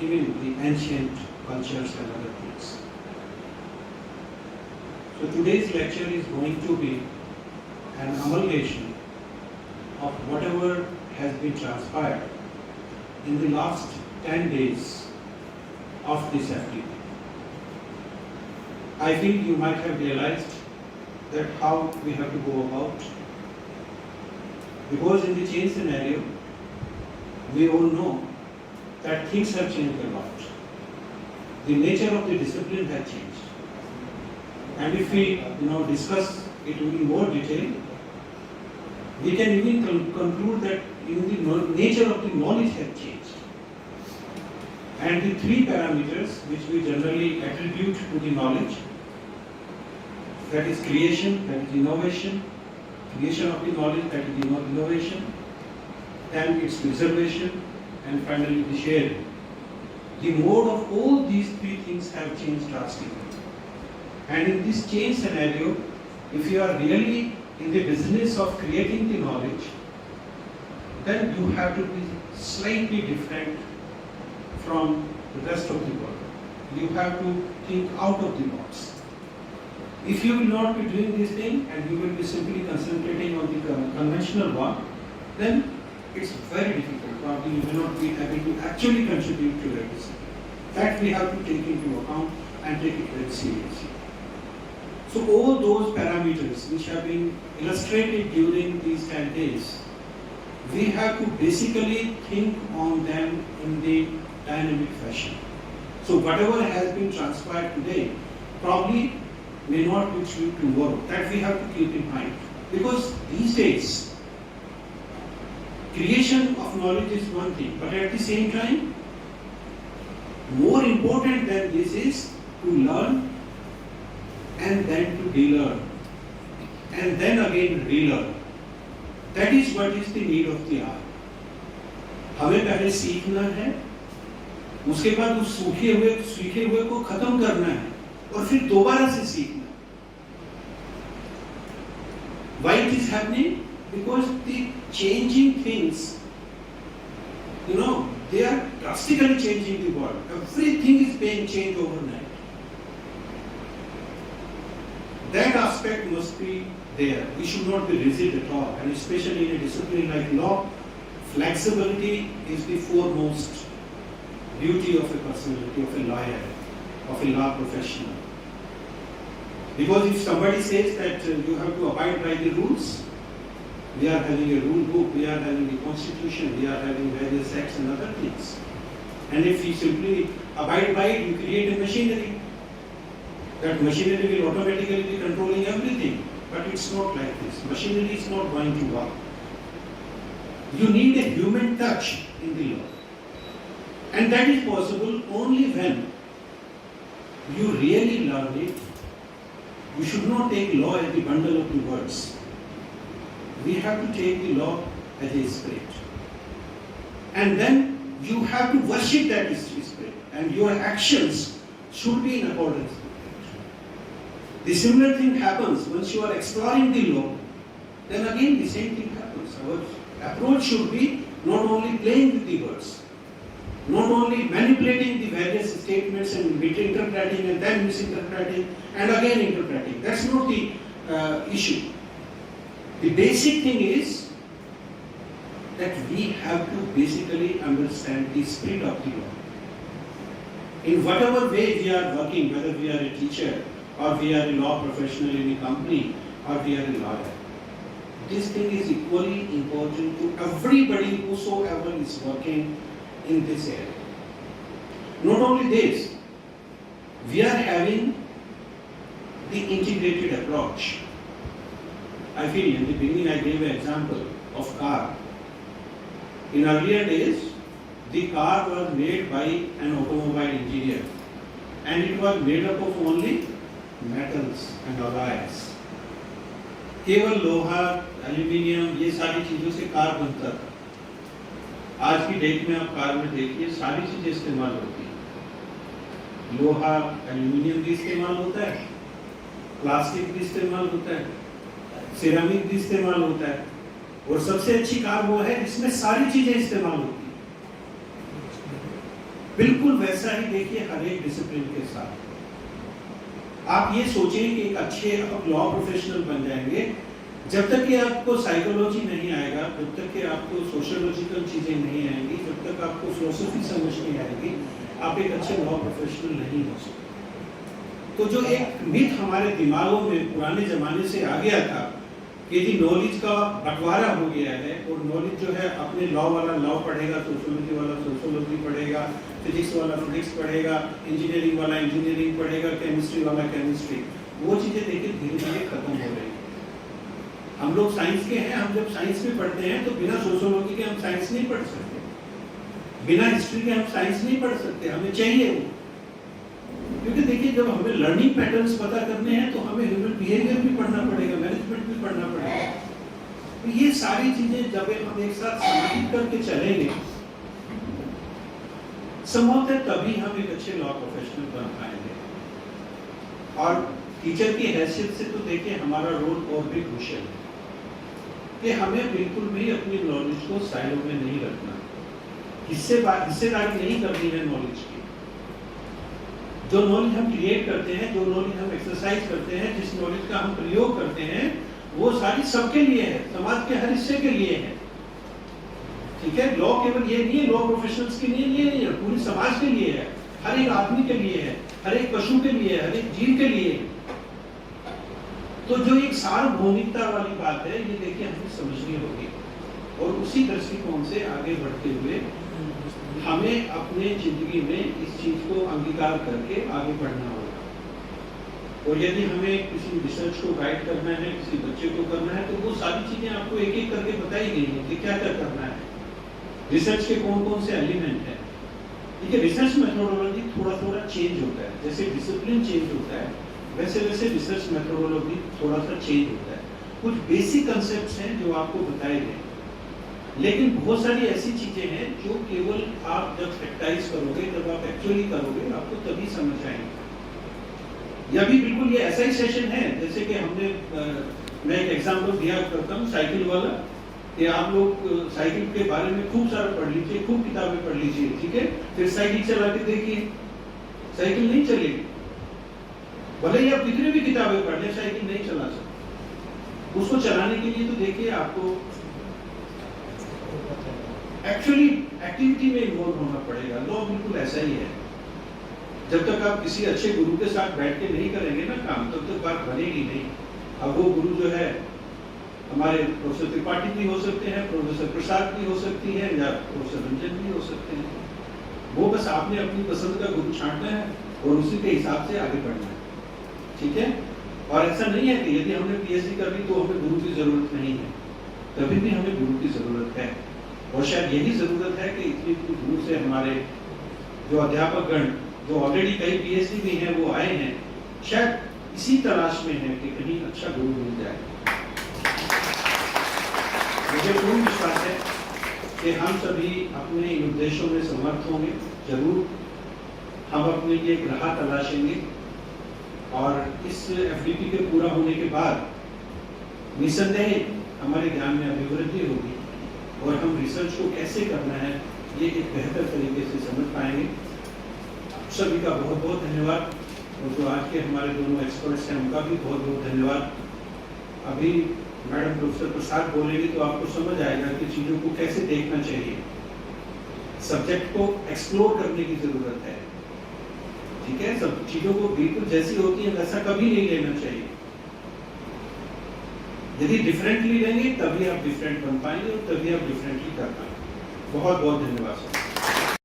even the ancient cultures and other things. So today's lecture is going to be an amalgamation of whatever has been transpired in the last 10 days of this FDP. I feel you might have realized that how we have to go about, because in the change scenario, we all know that things have changed a lot. The nature of the discipline has changed. And if we discuss it in more detail, we can even conclude that even the nature of the knowledge has changed. And the three parameters which we generally attribute to the knowledge, that is creation, that is innovation, creation of the knowledge, that is innovation, then its preservation, and finally the sharing. The mode of all these three things have changed drastically. And in this change scenario, if you are really in the business of creating the knowledge, then you have to be slightly different from the rest of the world. You have to think out of the box. If you will not be doing this thing and you will be simply concentrating on the conventional one, then it's very difficult. Probably you may not be able to actually contribute to that discipline. That we have to take into account and take it very seriously. So all those parameters which have been illustrated during these 10 days, we have to basically think on them in the dynamic fashion. So whatever has been transpired today probably may not be true tomorrow. That we have to keep in mind. Because these days, creation of knowledge is one thing, but at the same time, more important than this is to learn and then to relearn and then again relearn. That is what is the need of the hour. हमें पहले सीखना है, उसके बाद उस सीखे हुए को खत्म करना है और फिर दोबारा से सीखना है. Why it is happening? Because the changing things, they are drastically changing the world. Everything is being changed overnight. That aspect must be there. We should not be rigid at all, and especially in a discipline like law, flexibility is the foremost beauty of a personality, of a lawyer, of a law professional. Because if somebody says that you have to abide by the rules, we are having a rule book, we are having a constitution, we are having various acts and other things. And if you simply abide by it, you create a machinery. That machinery will automatically be controlling everything. But it's not like this. Machinery is not going to work. You need a human touch in the law. And that is possible only when you really learn it. You should not take law as the bundle of the words. We have to take the law as a spirit. And then you have to worship that spirit. And your actions should be in accordance with it. The similar thing happens once you are exploring the law. Then again the same thing happens. Our approach should be not only playing with the words, not only manipulating the various statements and interpreting and then misinterpreting and again interpreting. That's not the issue. The basic thing is that we have to basically understand the spirit of the law. In whatever way we are working, whether we are a teacher or we are a law professional in a company or we are a lawyer, this thing is equally important to everybody whosoever is working in this area. Not only this, we are having the integrated approach. I feel in the beginning I gave an example of car. In earlier days, the car was made by an automobile engineer and it was made up of only metals and alloys. केवल लोहा, aluminium, ये सारी चीजों से car बनता था। आज की डेट में आप कार में देखिए सारी चीजें इस्तेमाल होती हैं। लोहा, एल्यूमिनियम भी इस्तेमाल होता है, प्लास्टिक भी इस्तेमाल होता है, सिरेमिक भी इस्तेमाल होता है, और सबसे अच्छी कार वो है जिसमें सारी चीजें इस्तेमाल होती हैं। बिल्कुल वैसा ही देखिए हर एक डिसिप्लिन के साथ। आप ये सोचें कि एक अच्छे लॉ प्रोफेशनल बन जाएंगे, जब तक कि आपको साइकोलॉजी नहीं आएगा, जब तक कि आपको सोशियोलॉजिकल चीजें नहीं आएंगी, जब तक आपको फिलोसफी समझ नहीं आएगी, आप एक अच्छे लॉ प्रोफेशनल नहीं हो सकते। तो जो एक मिथ हमारे दिमागों में पुराने जमाने से आ गया था कि जी नॉलेज का बंटवारा हो गया है, और नॉलेज जो है अपने लॉ वाला लॉ पढ़ेगा, सोशियोलॉजी वाला सोशियोलॉजी पढ़ेगा, फिजिक्स वाला फिजिक्स पढ़ेगा, इंजीनियरिंग वाला इंजीनियरिंग पढ़ेगा, केमिस्ट्री वाला केमिस्ट्री, वो चीजें देखिए धीरे धीरे खत्म हो रही है। हम लोग साइंस के हैं, हम जब साइंस में पढ़ते हैं तो बिना सोशियोलॉजी के हम साइंस नहीं पढ़ सकते, बिना हिस्ट्री के हम साइंस नहीं पढ़ सकते, हमें चाहिए वो। क्योंकि देखिए जब हमें लर्निंग पैटर्न्स पता करने हैं तो हमें ह्यूमन बिहेवियर भी पढ़ना पड़ेगा, मैनेजमेंट भी पढ़ना पड़ेगा। तो ये सारी चीजें जब हम एक साथ समाहित करके चलेंगे, संभवतः तभी हम एक अच्छे लॉ प्रोफेशनल बन पाएंगे। और टीचर की हैसियत से तो देखिए हमारा रोल और भी क्रूशियल है कि हमें बिल्कुल भी अपनी नॉलेज को साइलो में नहीं रखना, हिस्सेदारी नहीं करनी है नॉलेज की। जो नॉलेज हम क्रिएट करते हैं, जो नॉलेज हम एक्सरसाइज करते हैं, जिस नॉलेज का हम प्रयोग करते हैं, वो सारी सबके लिए है, समाज के हर हिस्से के लिए है। ठीक है, लॉ केवल ये नहीं है, लॉ प्रोफेशनल्स के लिए नहीं है, पूरी समाज के लिए है, हर एक आदमी के लिए है, हर एक पशु के लिए है, हर एक जीव के लिए है। तो जो एक सार्वभौमिकता वाली बात है, ये देखिए हमें समझनी होगी, और उसी दृष्टिकोण से आगे बढ़ते हुए हमें अपने जिंदगी में इस चीज को अंगीकार करके आगे बढ़ना होगा। और यदि हमें किसी रिसर्च को गाइड करना है, किसी बच्चे को करना है, तो वो सारी चीजें आपको एक एक करके बताई गई हैं कि क्या क्या करना है, रिसर्च के कौन कौन से एलिमेंट है। ठीक है, रिसर्च मेथोडोलॉजी थोड़ा थोड़ा चेंज होता है, जैसे डिसिप्लिन चेंज होता है वैसे वैसे रिसर्च मेथोडोलॉजी थोड़ा सा चेंज होता है। कुछ बेसिक कंसेप्ट्स हैं जो आपको बताए गए, लेकिन बहुत सारी ऐसी चीजें हैं जो केवल आप जब प्रैक्टिस करोगे, जब आप एक्चुअली करोगे, आपको तभी समझ आएंगे। या भी बिल्कुल ये ऐसा ही सेशन है जैसे कि हमने मैं एक एग्जांपल दिया करता हूँ साइकिल वाला, कि आप लोग साइकिल के बारे में खूब सारा पढ़ लीजिए, खूब किताबें पढ़ लीजिए, ठीक है, फिर साइकिल चला के देखिए, साइकिल नहीं चलेगी। भले ही आप कितनी भी किताबें पढ़ लें, साइकिल नहीं चला सकते। उसको चलाने के लिए तो देखिए आपको एक्चुअली एक्टिविटी में इन्वॉल्व होना पड़ेगा। लॉ बिल्कुल ऐसा ही है, जब तक आप किसी अच्छे गुरु के साथ बैठ के नहीं करेंगे ना काम, तब तक बात बनेगी नहीं। अब वो गुरु जो है हमारे प्रोफेसर त्रिपाठी भी हो सकते हैं, प्रोफेसर प्रसाद भी हो सकती है, या प्रोफेसर रंजन भी हो सकते हैं। वो बस आपने अपनी पसंद का गुरु छांटना है और उसी के हिसाब से आगे बढ़ना है, ठीक है। और ऐसा नहीं है कि यदि हमने पीएचडी कर ली तो हमें गुरु की जरूरत नहीं है, कभी भी हमें गुरु की जरूरत है। और शायद यही जरूरत है कि इतनी दूर से हमारे जो अध्यापक गण, जो ऑलरेडी कई पीएचडी भी हैं, वो आए हैं, शायद इसी तलाश में है कि कहीं अच्छा गुरु मिल जाए। मुझे पूर्ण विश्वास है कि हम सभी अपने इन उद्देश्यों में समर्थ होंगे, जरूर हम अपने लिए एक राह तलाशेंगे, और इस एफडीपी के पूरा होने के बाद निसंदेह हमारे ज्ञान में अभिवृद्धि होगी, और हम रिसर्च को कैसे करना है ये एक बेहतर तरीके से समझ पाएंगे। आप सभी का बहुत बहुत धन्यवाद, और जो आज के हमारे दोनों एक्सपर्ट्स हैं उनका भी बहुत बहुत धन्यवाद। अभी मैडम प्रोफेसर प्रसाद बोलेंगे तो आपको समझ आएगा कि चीज़ों को कैसे देखना चाहिए, सब्जेक्ट को एक्सप्लोर करने की जरूरत है, ठीक है। सब चीज़ों को बिल्कुल जैसी होती है वैसा कभी नहीं लेना चाहिए। यदि डिफरेंटली लेंगे तभी आप डिफरेंट बन पाएंगे, और तभी आप डिफरेंटली कर पाएंगे। बहुत बहुत धन्यवाद सर।